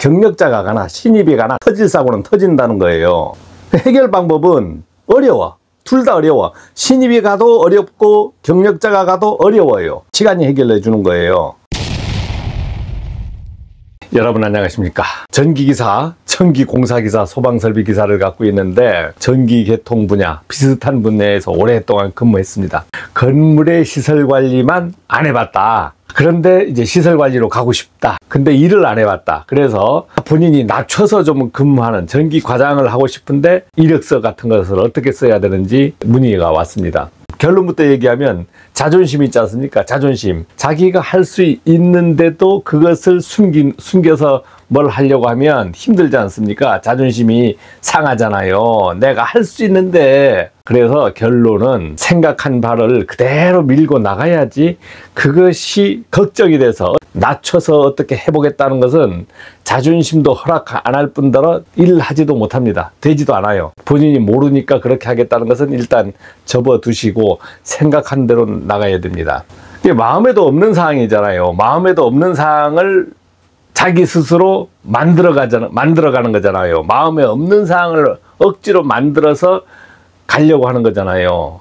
경력자가 가나 신입이 가나 터질 사고는 터진다는 거예요. 해결 방법은 어려워. 둘 다 어려워. 신입이 가도 어렵고 경력자가 가도 어려워요. 시간이 해결해 주는 거예요. 여러분 안녕하십니까. 전기기사, 전기공사기사, 소방설비기사를 갖고 있는데 전기계통 분야, 비슷한 분야에서 오랫동안 근무했습니다. 건물의 시설관리만 안 해봤다. 그런데 이제 시설관리로 가고 싶다. 근데 일을 안 해봤다. 그래서 본인이 낮춰서 좀 근무하는 전기과장을 하고 싶은데 이력서 같은 것을 어떻게 써야 되는지 문의가 왔습니다. 결론부터 얘기하면 자존심이 있지 않습니까? 자존심. 자기가 할 수 있는데도 그것을 숨겨서 뭘 하려고 하면 힘들지 않습니까? 자존심이 상하잖아요. 내가 할 수 있는데. 그래서 결론은 생각한 바를 그대로 밀고 나가야지 그것이 걱정이 돼서 낮춰서 어떻게 해보겠다는 것은 자존심도 허락 안 할 뿐더러 일하지도 못합니다. 되지도 않아요. 본인이 모르니까 그렇게 하겠다는 것은 일단 접어두시고 생각한 대로 나가야 됩니다. 이게 마음에도 없는 사항이잖아요. 마음에도 없는 사항을 자기 스스로 만들어가는 거잖아요. 마음에 없는 사항을 억지로 만들어서 가려고 하는 거잖아요.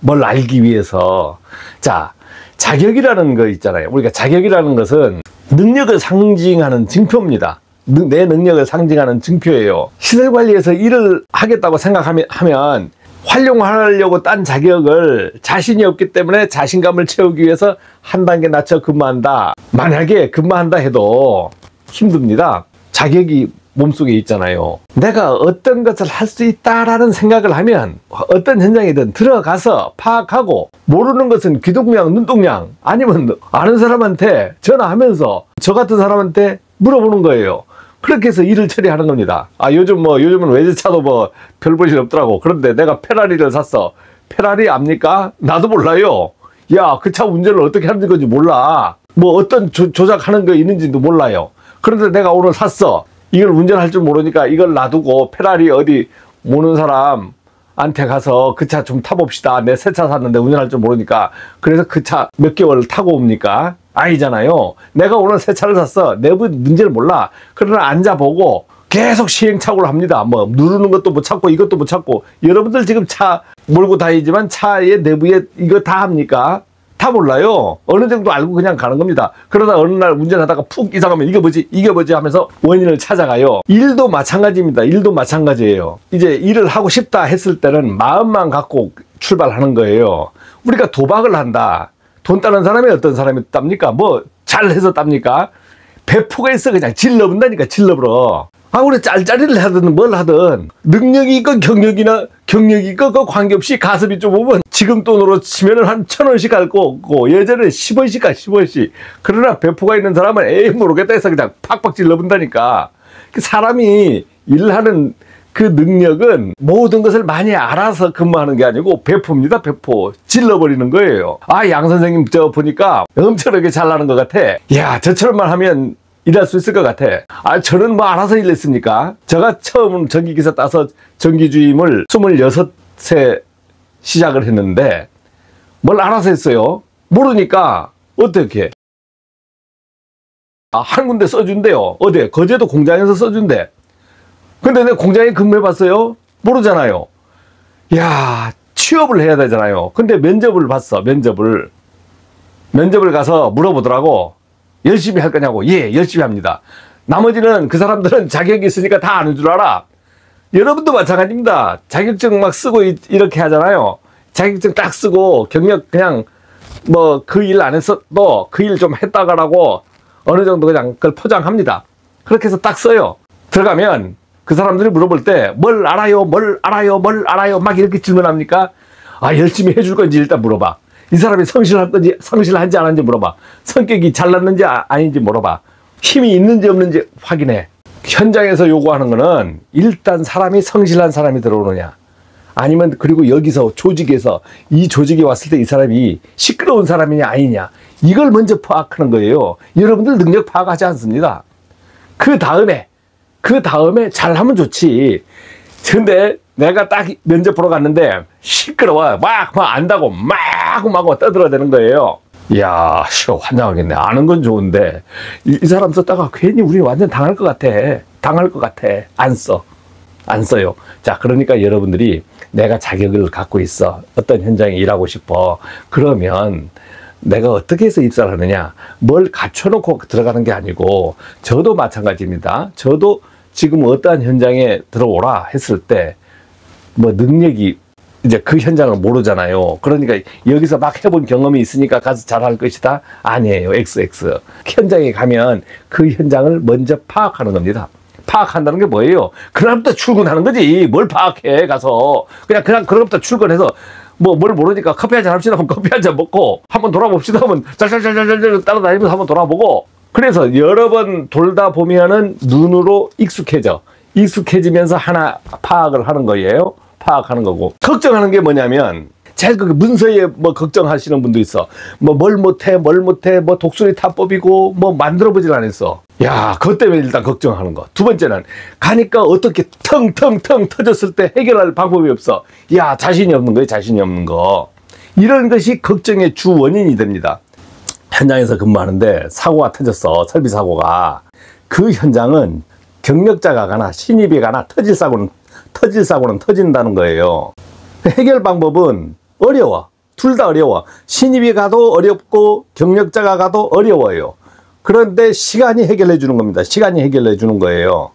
뭘 알기 위해서. 자, 자격이라는 거 있잖아요. 우리가 자격이라는 것은 능력을 상징하는 증표입니다. 내 능력을 상징하는 증표예요. 시설관리에서 일을 하겠다고 생각하면 활용하려고 딴 자격을 자신이 없기 때문에 자신감을 채우기 위해서 한 단계 낮춰 근무한다. 만약에 근무한다 해도 힘듭니다. 자격이 몸속에 있잖아요. 내가 어떤 것을 할 수 있다라는 생각을 하면 어떤 현장이든 들어가서 파악하고 모르는 것은 귀동냥 눈동냥 아니면 아는 사람한테 전화하면서 저 같은 사람한테 물어보는 거예요. 그렇게 해서 일을 처리하는 겁니다. 요즘은 외제차도 별 볼 일 없더라고. 그런데 내가 페라리를 샀어. 페라리 압니까? 나도 몰라요. 야, 그 차 운전을 어떻게 하는 건지 몰라. 어떤 조작하는 거 있는지도 몰라요. 그런데 내가 오늘 샀어. 이걸 운전할 줄 모르니까 이걸 놔두고 페라리 어디 모르는 사람한테 가서 그 차 좀 타봅시다. 내 새 차 샀는데 운전할 줄 모르니까. 그래서 그 차 몇 개월 타고 옵니까? 아니잖아요. 내가 오늘 새 차를 샀어. 내부 문제를 몰라. 그러나 앉아보고 계속 시행착오를 합니다. 누르는 것도 못 찾고 이것도 못 찾고. 여러분들 지금 차 몰고 다니지만 차의 내부에 이거 다 합니까? 다 몰라요. 어느 정도 알고 그냥 가는 겁니다. 그러다 어느 날 운전하다가 푹 이상하면 이게 뭐지 하면서 원인을 찾아가요. 일도 마찬가지입니다. 일도 마찬가지예요. 이제 일을 하고 싶다 했을 때는 마음만 갖고 출발하는 거예요. 우리가 도박을 한다. 돈 따는 사람이 어떤 사람이 땁니까? 잘해서 땁니까? 배포가 있어. 그냥 질러본다니까, 질러버려. 우리 짤짤이를 하든 뭘 하든 능력이 있건 경력이 있건 그 관계없이 가성비 좀 보면 지금 돈으로 치면은 한 1,000원씩 갈 거고 예전에 10원씩 가 10원씩. 그러나 배포가 있는 사람은 에이 모르겠다 해서 그냥 팍팍 질러본다니까. 사람이 일하는 그 능력은 모든 것을 많이 알아서 근무하는 게 아니고 배포입니다. 배포. 질러버리는 거예요. 양 선생님 보니까 엄청나게 잘나는 것 같아. 야, 저처럼만 하면 일할 수 있을 것 같아. 저는 알아서 일했습니까? 제가 처음 전기기사 따서 전기주임을 26세 시작을 했는데 뭘 알아서 했어요? 모르니까 어떻게 한 군데 써준대요. 어디? 거제도 공장에서 써준대. 근데 내가 공장에 근무해봤어요? 모르잖아요. 야, 취업을 해야 되잖아요. 근데 면접을 봤어. 면접을 가서 물어보더라고. 열심히 할 거냐고. 예, 열심히 합니다. 나머지는 그 사람들은 자격이 있으니까 다 아는 줄 알아. 여러분도 마찬가지입니다. 자격증 막 쓰고 이렇게 하잖아요. 자격증 딱 쓰고 경력 그냥 그 일 안 했어도 그 일 좀 했다가라고 어느 정도 그냥 그걸 포장합니다. 그렇게 해서 딱 써요. 들어가면 그 사람들이 물어볼 때 뭘 알아요 막 이렇게 질문합니까? 열심히 해줄 건지 일단 물어봐. 이 사람이 성실한지 안 한지 물어봐. 성격이 잘났는지 아닌지 물어봐. 힘이 있는지 없는지 확인해. 현장에서 요구하는 거는 일단 사람이 성실한 사람이 들어오느냐, 아니면 그리고 여기서 조직에서 이 조직에 왔을 때 이 사람이 시끄러운 사람이냐 아니냐, 이걸 먼저 파악하는 거예요. 여러분들 능력 파악하지 않습니다. 그 다음에 잘하면 좋지. 근데 내가 딱 면접 보러 갔는데 시끄러워. 막 안다고 막 떠들어대는 거예요. 이야, 환장하겠네. 아는 건 좋은데 이 사람 썼다가 괜히 우리 완전 당할 것 같아. 당할 것 같아. 안 써요. 자, 그러니까 여러분들이 내가 자격을 갖고 있어. 어떤 현장에 일하고 싶어. 그러면 내가 어떻게 해서 입사를 하느냐. 뭘 갖춰놓고 들어가는 게 아니고, 저도 마찬가지입니다. 저도 지금 어떠한 현장에 들어오라 했을 때 뭐 능력이 이제 그 현장을 모르잖아요. 그러니까 여기서 막 해본 경험이 있으니까 가서 잘할 것이다? 아니에요. XX. 현장에 가면 그 현장을 먼저 파악하는 겁니다. 파악한다는 게 뭐예요? 그날부터 출근하는 거지. 뭘 파악해, 가서. 그냥 그날부터 출근해서 뭘 모르니까 커피 한잔 합시다 하면 커피 한잔 먹고, 한번 돌아봅시다 하면 짤짤짤짤 따라다니면서 한번 돌아보고. 그래서 여러 번 돌다 보면은 눈으로 익숙해지면서 하나 파악을 하는 거예요. 파악하는 거고. 걱정하는 게 뭐냐면, 제일 그 문서에 뭐 걱정하시는 분도 있어. 뭘 못해, 뭐 독수리 타법이고, 뭐 만들어보질 않았어. 야, 그것 때문에 일단 걱정하는 거. 두 번째는, 가니까 어떻게 텅텅텅 터졌을 때 해결할 방법이 없어. 야, 자신이 없는 거예요, 자신이 없는 거. 이런 것이 걱정의 주 원인이 됩니다. 현장에서 근무하는데 사고가 터졌어, 설비 사고가. 그 현장은 경력자가 가나 신입이 가나 터질 사고는 터진다는 거예요. 해결 방법은 어려워. 둘 다 어려워. 신입이 가도 어렵고 경력자가 가도 어려워요. 그런데 시간이 해결해 주는 겁니다. 시간이 해결해 주는 거예요.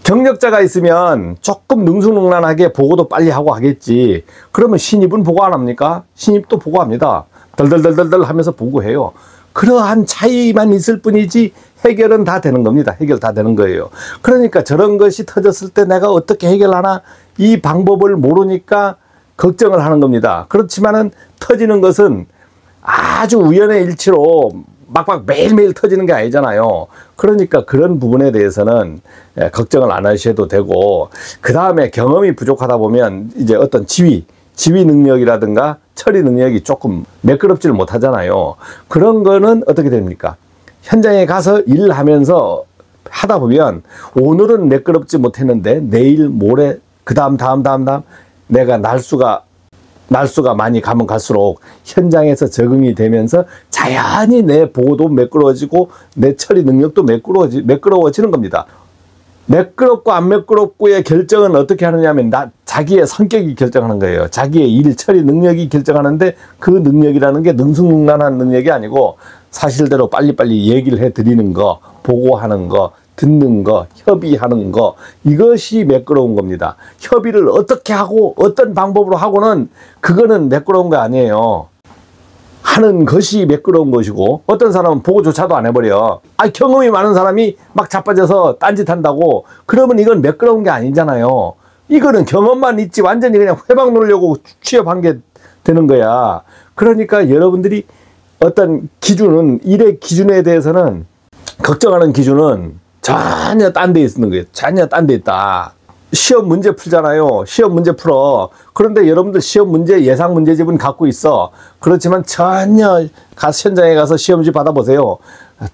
경력자가 있으면 조금 능수능란하게 보고도 빨리 하고 하겠지. 그러면 신입은 보고 안 합니까? 신입도 보고합니다. 덜덜덜덜 하면서 보고해요. 그러한 차이만 있을 뿐이지 해결은 다 되는 겁니다. 해결 다 되는 거예요. 그러니까 저런 것이 터졌을 때 내가 어떻게 해결하나, 이 방법을 모르니까 걱정을 하는 겁니다. 그렇지만은 터지는 것은 아주 우연의 일치로 막막 매일매일 터지는 게 아니잖아요. 그러니까 그런 부분에 대해서는 걱정을 안 하셔도 되고, 그 다음에 경험이 부족하다 보면 이제 어떤 지휘 능력이라든가 처리 능력이 조금 매끄럽지를 못하잖아요. 그런 거는 어떻게 됩니까? 현장에 가서 일하면서 하다 보면 오늘은 매끄럽지 못했는데 내일, 모레, 그 다음 내가 날수가 많이 가면 갈수록 현장에서 적응이 되면서 자연히 내 보고도 매끄러워지고 내 처리 능력도 매끄러워지는 겁니다. 매끄럽고 안 매끄럽고의 결정은 어떻게 하느냐면 자기의 성격이 결정하는 거예요. 자기의 일 처리 능력이 결정하는데, 그 능력이라는 게 능수능란한 능력이 아니고 사실대로 빨리빨리 얘기를 해드리는 거, 보고하는 거, 듣는 거, 협의하는 거, 이것이 매끄러운 겁니다. 협의를 어떻게 하고 어떤 방법으로 하고는 그거는 매끄러운 거 아니에요. 하는 것이 매끄러운 것이고, 어떤 사람은 보고조차도 안 해버려. 경험이 많은 사람이 막 자빠져서 딴짓한다고 그러면 이건 매끄러운 게 아니잖아요. 이거는 경험만 있지 완전히 그냥 회방 놓으려고 취업한 게 되는 거야. 그러니까 여러분들이 어떤 기준은, 일의 기준에 대해서는, 걱정하는 기준은 전혀 딴 데 있는 거예요. 전혀 딴 데 있다. 시험 문제 풀잖아요. 시험 문제 풀어. 그런데 여러분들 시험 문제 예상 문제집은 갖고 있어. 그렇지만 전혀 현장에 가서 시험지 받아보세요.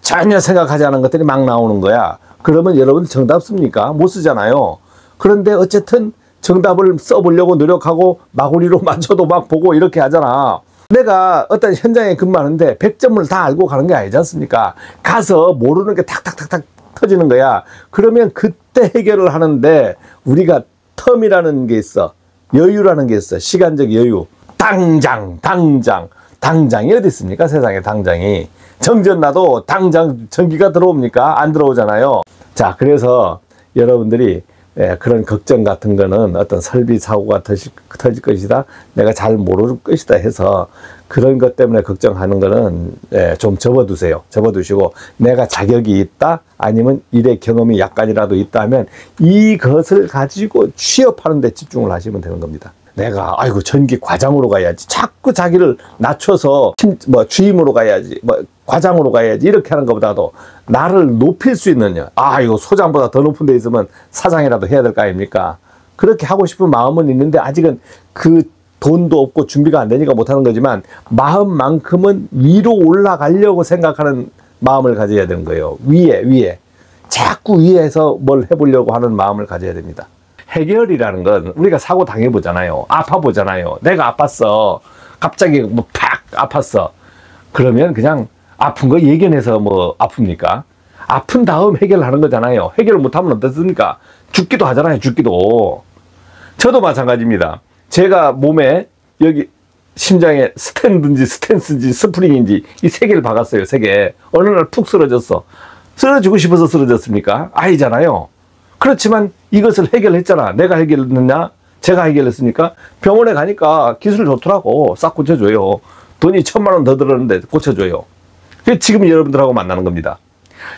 전혀 생각하지 않은 것들이 막 나오는 거야. 그러면 여러분 정답 씁니까? 못 쓰잖아요. 그런데 어쨌든 정답을 써보려고 노력하고 마구리로 맞춰도 막 보고 이렇게 하잖아. 내가 어떤 현장에 근무하는데 100점을 다 알고 가는 게 아니지 않습니까? 가서 모르는 게 탁탁탁탁 터지는 거야. 그러면 그때 해결을 하는데 우리가 텀이라는 게 있어. 여유라는 게 있어. 시간적 여유. 당장이 어디 있습니까? 세상에 당장이. 정전 나도 당장 전기가 들어옵니까? 안 들어오잖아요. 자, 그래서 여러분들이 그런 걱정 같은 거는 어떤 설비 사고가 터질 것이다, 내가 잘 모를 것이다 해서 그런 것 때문에 걱정하는 거는 좀 접어두세요. 접어두시고, 내가 자격이 있다, 아니면 일의 경험이 약간이라도 있다면 이것을 가지고 취업하는 데 집중을 하시면 되는 겁니다. 내가 전기 과장으로 가야지, 자꾸 자기를 낮춰서 주임으로 가야지, 과장으로 가야지 이렇게 하는 것보다도 나를 높일 수 있는, 이거 소장보다 더 높은 데 있으면 사장이라도 해야 될 거 아닙니까? 그렇게 하고 싶은 마음은 있는데 아직은 그 돈도 없고 준비가 안 되니까 못하는 거지만, 마음만큼은 위로 올라가려고 생각하는 마음을 가져야 되는 거예요. 위에 자꾸 위에서 뭘 해보려고 하는 마음을 가져야 됩니다. 해결이라는 건 우리가 사고 당해보잖아요. 아파보잖아요. 내가 아팠어. 갑자기 팍 아팠어. 그러면 그냥 아픈 거 예견해서 뭐 아픕니까? 아픈 다음 해결하는 거잖아요. 해결을 못하면 어떻습니까? 죽기도 하잖아요. 죽기도. 저도 마찬가지입니다. 제가 몸에 여기 심장에 스탠드인지 스탠스인지 스프링인지 이 세 개를 박았어요. 세 개. 어느 날 푹 쓰러졌어. 쓰러지고 싶어서 쓰러졌습니까? 아니잖아요. 그렇지만 이것을 해결했잖아. 내가 해결했느냐? 제가 해결했으니까 병원에 가니까 기술 좋더라고. 싹 고쳐줘요. 돈이 1000만 원 더 들었는데 고쳐줘요. 지금 여러분들하고 만나는 겁니다.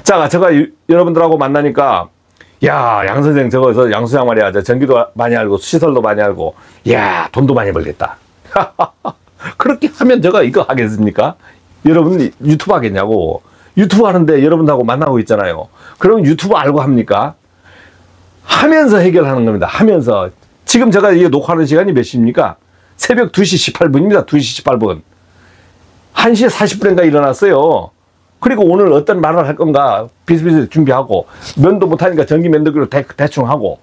자, 제가 여러분들하고 만나니까 야, 양 선생 저거서 양수장 말이야. 저 전기도 많이 알고 시설도 많이 알고 야, 돈도 많이 벌겠다. 그렇게 하면 제가 이거 하겠습니까? 여러분 유튜브 하겠냐고. 유튜브 하는데 여러분하고 만나고 있잖아요. 그럼 유튜브 알고 합니까? 하면서 해결하는 겁니다. 하면서. 지금 제가 이게 녹화하는 시간이 몇 시입니까? 새벽 2시 18분입니다. 2시 18분. 1시 40분인가 일어났어요. 그리고 오늘 어떤 말을 할 건가 비슷비슷 준비하고 면도 못하니까 전기 면도기로 대충 하고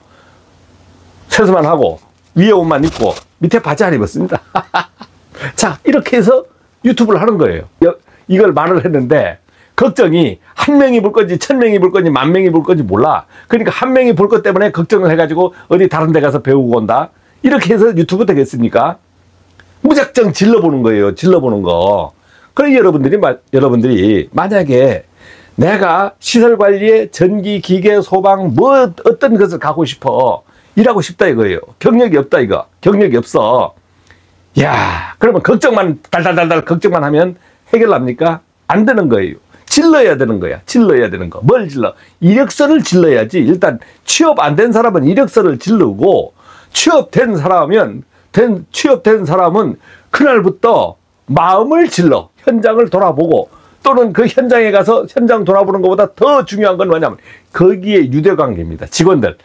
세수만 하고 위에 옷만 입고 밑에 바지 안 입었습니다. 자, 이렇게 해서 유튜브를 하는 거예요. 이걸 말을 했는데 걱정이 1명이 볼 건지 1000명이 볼 건지 10,000명이 볼 건지 몰라. 그러니까 1명이 볼 것 때문에 걱정을 해가지고 어디 다른 데 가서 배우고 온다. 이렇게 해서 유튜브 되겠습니까? 무작정 질러보는 거예요. 질러보는 거. 그래 여러분들이 만약에 내가 시설관리에 전기, 기계, 소방 뭐 어떤 것을 가고 싶어. 일하고 싶다 이거예요. 경력이 없다 이거. 경력이 없어. 야, 그러면 걱정만 달달달달 걱정만 하면 해결합니까? 안 되는 거예요. 질러야 되는 거야. 질러야 되는 거. 뭘 질러? 이력서를 질러야지. 일단 취업 안 된 사람은 이력서를 질르고 취업된 사람은 그날부터 마음을 질러. 현장을 돌아보고 또는 그 현장에 가서 현장 돌아보는 것보다 더 중요한 건 뭐냐면 거기에 유대관계입니다. 직원들.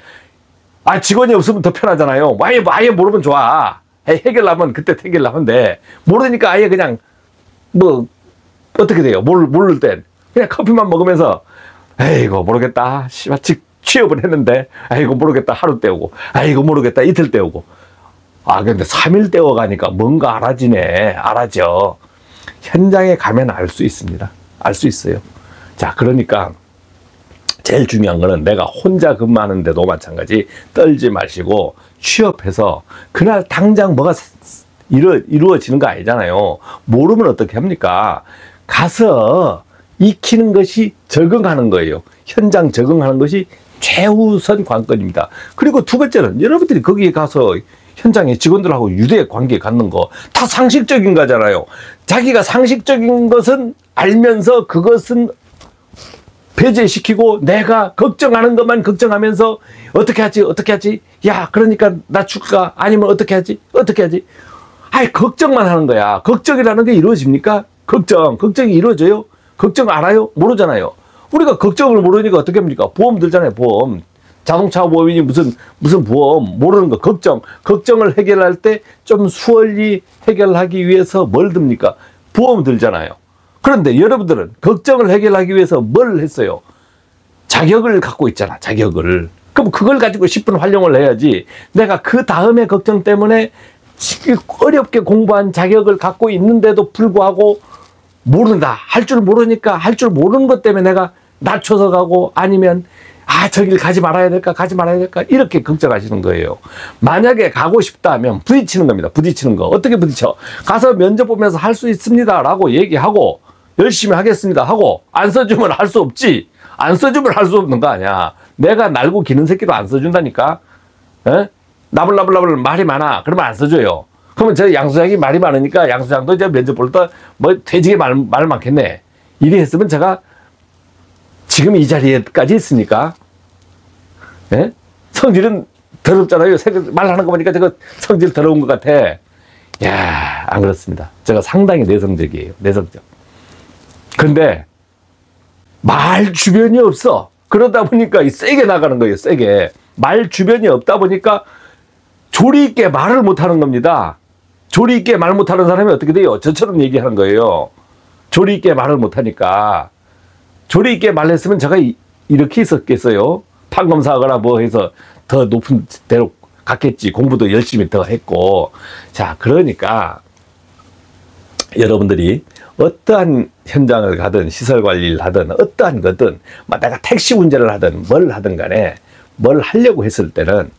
아, 직원이 없으면 더 편하잖아요. 아예 모르면 좋아. 해결하면 그때 해결하면 돼. 모르니까 아예 그냥 뭐 어떻게 돼요? 모를 땐 그냥 커피만 먹으면서 에이고 모르겠다. 씨발 취업을 했는데 아이고 모르겠다. 하루 때우고 아이고 모르겠다. 이틀 때우고. 아, 근데 3일 때워가니까 뭔가 알아져. 현장에 가면 알 수 있습니다. 알 수 있어요. 자, 그러니까 제일 중요한 거는 내가 혼자 근무하는데도 마찬가지 떨지 마시고 취업해서 그날 당장 뭐가 이루어지는 거 아니잖아요. 모르면 어떻게 합니까? 가서 익히는 것이 적응하는 거예요. 현장 적응하는 것이 최우선 관건입니다. 그리고 두 번째는 여러분들이 거기에 가서 현장에 직원들하고 유대 관계 갖는 거 다 상식적인 거잖아요. 자기가 상식적인 것은 알면서 그것은 배제시키고 내가 걱정하는 것만 걱정하면서 어떻게 하지? 야, 그러니까 낮출까? 아니면 어떻게 하지? 아이, 걱정만 하는 거야. 걱정이라는 게 이루어집니까? 걱정이 이루어져요? 걱정 알아요? 모르잖아요. 우리가 걱정을 모르니까 어떻게 합니까? 보험 들잖아요, 보험. 자동차 보험이니 무슨 보험, 모르는 거, 걱정을 해결할 때 좀 수월히 해결하기 위해서 뭘 듭니까? 보험 들잖아요. 그런데 여러분들은 걱정을 해결하기 위해서 뭘 했어요? 자격을 갖고 있잖아, 자격을. 그럼 그걸 가지고 10분 활용을 해야지. 내가 그 다음에 걱정 때문에 어렵게 공부한 자격을 갖고 있는데도 불구하고 모른다. 할 줄 모르니까 할 줄 모르는 것 때문에 내가 낮춰서 가고 아니면 아, 저길 가지 말아야 될까? 이렇게 걱정하시는 거예요. 만약에 가고 싶다 하면 부딪히는 겁니다. 부딪히는 거. 어떻게 부딪혀? 가서 면접 보면서 할 수 있습니다. 라고 얘기하고 열심히 하겠습니다. 하고 안 써주면 할 수 없지. 안 써주면 할 수 없는 거 아니야. 내가 날고 기는 새끼도 안 써준다니까. 에? 나불나불 말이 많아. 그러면 안 써줘요. 그러면 저 양수장이 말이 많으니까 양수장도 이제 면접 볼 때 뭐 돼지게 말 많겠네. 이리 했으면 제가 지금 이 자리에까지 있으니까. 예? 성질은 더럽잖아요. 말하는 거 보니까 제가 성질 더러운 것 같아. 야, 안 그렇습니다. 제가 상당히 내성적이에요. 내성적. 근데 말 주변이 없어. 그러다 보니까 세게 나가는 거예요. 세게. 말 주변이 없다 보니까 조리 있게 말을 못하는 겁니다. 조리 있게 말 못하는 사람이 어떻게 돼요? 저처럼 얘기하는 거예요. 조리 있게 말을 못하니까. 조리 있게 말했으면 제가 이렇게 있었겠어요. 판검사하거나 뭐 해서 더 높은 데로 갔겠지. 공부도 열심히 더 했고. 자, 그러니까 여러분들이 어떠한 현장을 가든 시설 관리를 하든 어떠한 거든 내가 택시 운전을 하든 뭘 하든 간에 뭘 하려고 했을 때는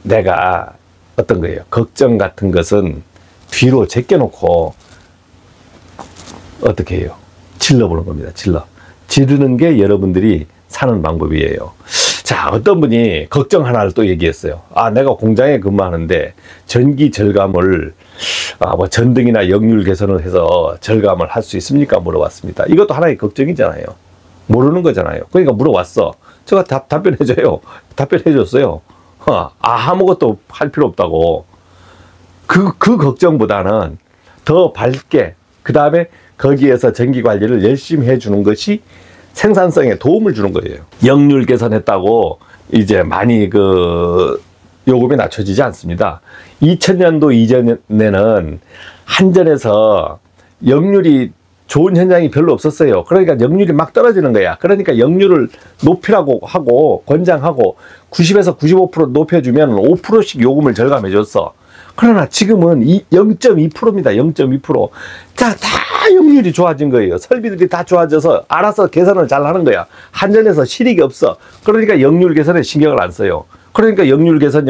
내가 어떤 거예요? 걱정 같은 것은 뒤로 제껴놓고 어떻게 해요? 질러보는 겁니다. 지르는 게 여러분들이 사는 방법이에요. 자, 어떤 분이 걱정 하나를 또 얘기했어요. 내가 공장에 근무하는데 전기 절감을 전등이나 역률 개선을 해서 절감을 할 수 있습니까? 물어봤습니다. 이것도 하나의 걱정이잖아요. 모르는 거잖아요. 그러니까 물어봤어. 제가 답변해줘요. 답변해줬어요. 아무것도 할 필요 없다고. 그 걱정보다는 더 밝게, 그 다음에 거기에서 전기 관리를 열심히 해주는 것이 생산성에 도움을 주는 거예요. 역률 개선했다고 이제 많이 요금이 낮춰지지 않습니다. 2000년도 이전에는 한전에서 역률이 좋은 현장이 별로 없었어요. 그러니까 역률이 막 떨어지는 거야. 그러니까 역률을 높이라고 하고 권장하고 90에서 95% 높여주면 5%씩 요금을 절감해 줬어. 그러나 지금은 0.2%입니다. 0.2%. 다 역률이 좋아진 거예요. 설비들이 다 좋아져서 알아서 개선을 잘 하는 거야. 한전에서 실익이 없어. 그러니까 역률 개선에 신경을 안 써요. 그러니까 역률 개선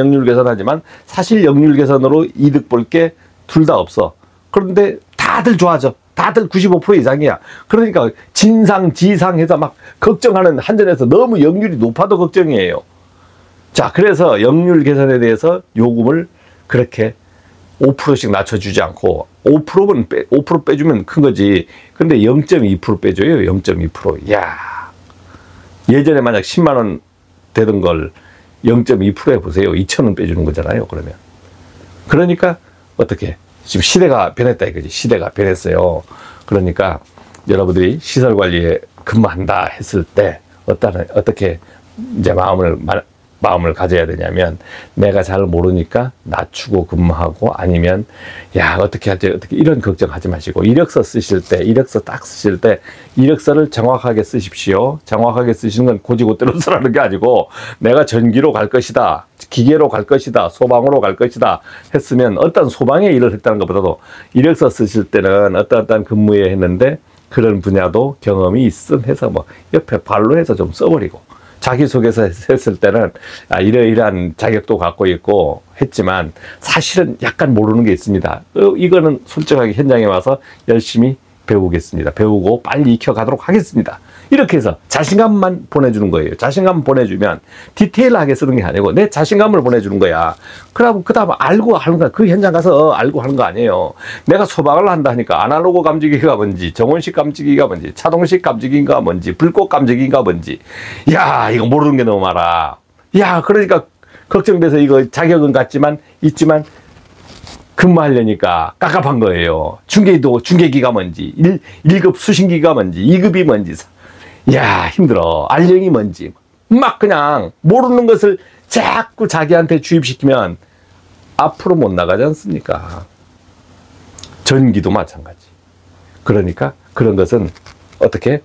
하지만 사실 역률 개선으로 이득 볼 게 둘 다 없어. 그런데 다들 좋아져. 다들 95% 이상이야. 그러니까 진상, 지상 해서 막 걱정하는 한전에서 너무 역률이 높아도 걱정이에요. 자, 그래서 역률 개선에 대해서 요금을 그렇게 5%씩 낮춰주지 않고 5% 빼주면 큰 거지. 근데 0.2% 빼줘요. 0.2%. 이야. 예전에 만약 10만 원 되던 걸 0.2% 해보세요. 2,000원 빼주는 거잖아요. 그러니까 어떻게? 지금 시대가 변했다 이거지. 시대가 변했어요. 그러니까 여러분들이 시설 관리에 근무한다 했을 때 어떻게 이제 마음을 가져야 되냐면, 내가 잘 모르니까 낮추고 근무하고, 아니면 어떻게 하지, 어떻게, 이런 걱정하지 마시고, 이력서 쓰실 때 이력서를 정확하게 쓰십시오. 정확하게 쓰시는 건 고지고대로 쓰라는 게 아니고, 내가 전기로 갈 것이다, 기계로 갈 것이다, 소방으로 갈 것이다 했으면 어떤 소방의 일을 했다는 것보다도 이력서 쓰실 때는 어떤 근무에 했는데 그런 분야도 경험이 있음 해서 옆에 발로 해서 좀 써버리고, 자기소개서 했을 때는 이러이러한 자격도 갖고 있고 했지만 사실은 약간 모르는 게 있습니다. 이거는 솔직하게 현장에 와서 열심히 배우겠습니다. 배우고 빨리 익혀가도록 하겠습니다. 이렇게 해서 자신감만 보내주는 거예요. 자신감 보내주면 디테일하게 쓰는 게 아니고 내 자신감을 보내주는 거야. 그럼 그 다음 알고 하는 거야. 그 현장 가서 알고 하는 거 아니에요. 내가 소방을 한다 하니까 아날로그 감지기가 뭔지, 정원식 감지기가 뭔지, 차동식 감지기가 뭔지, 불꽃 감지기가 뭔지, 이거 모르는 게 너무 많아. 그러니까 걱정돼서 이거 자격은 있지만 근무하려니까 깝깝한 거예요. 중계기가 뭔지, 1급 수신기가 뭔지, 2급이 뭔지, 힘들어. 알령이 뭔지. 막 그냥 모르는 것을 자꾸 자기한테 주입시키면 앞으로 못 나가지 않습니까? 전기도 마찬가지. 그러니까 그런 것은 어떻게,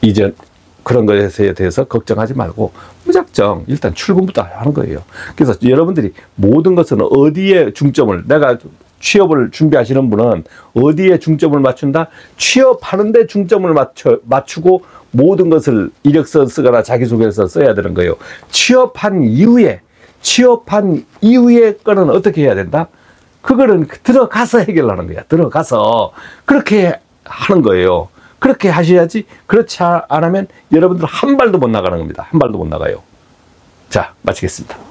이전 그런 것에 대해서 걱정하지 말고 무작정 일단 출근부터 하는 거예요. 그래서 여러분들이 모든 것은 어디에 중점을, 내가 취업을 준비하시는 분은 어디에 중점을 맞춘다? 취업하는데 중점을 맞추고 모든 것을 이력서 쓰거나 자기소개서 써야 되는 거예요. 취업한 이후에 거는 어떻게 해야 된다? 그거는 들어가서 해결하는 거야. 들어가서 그렇게 하는 거예요. 그렇게 하셔야지. 그렇지 않으면 여러분들 한 발도 못 나가는 겁니다. 한 발도 못 나가요. 자, 마치겠습니다.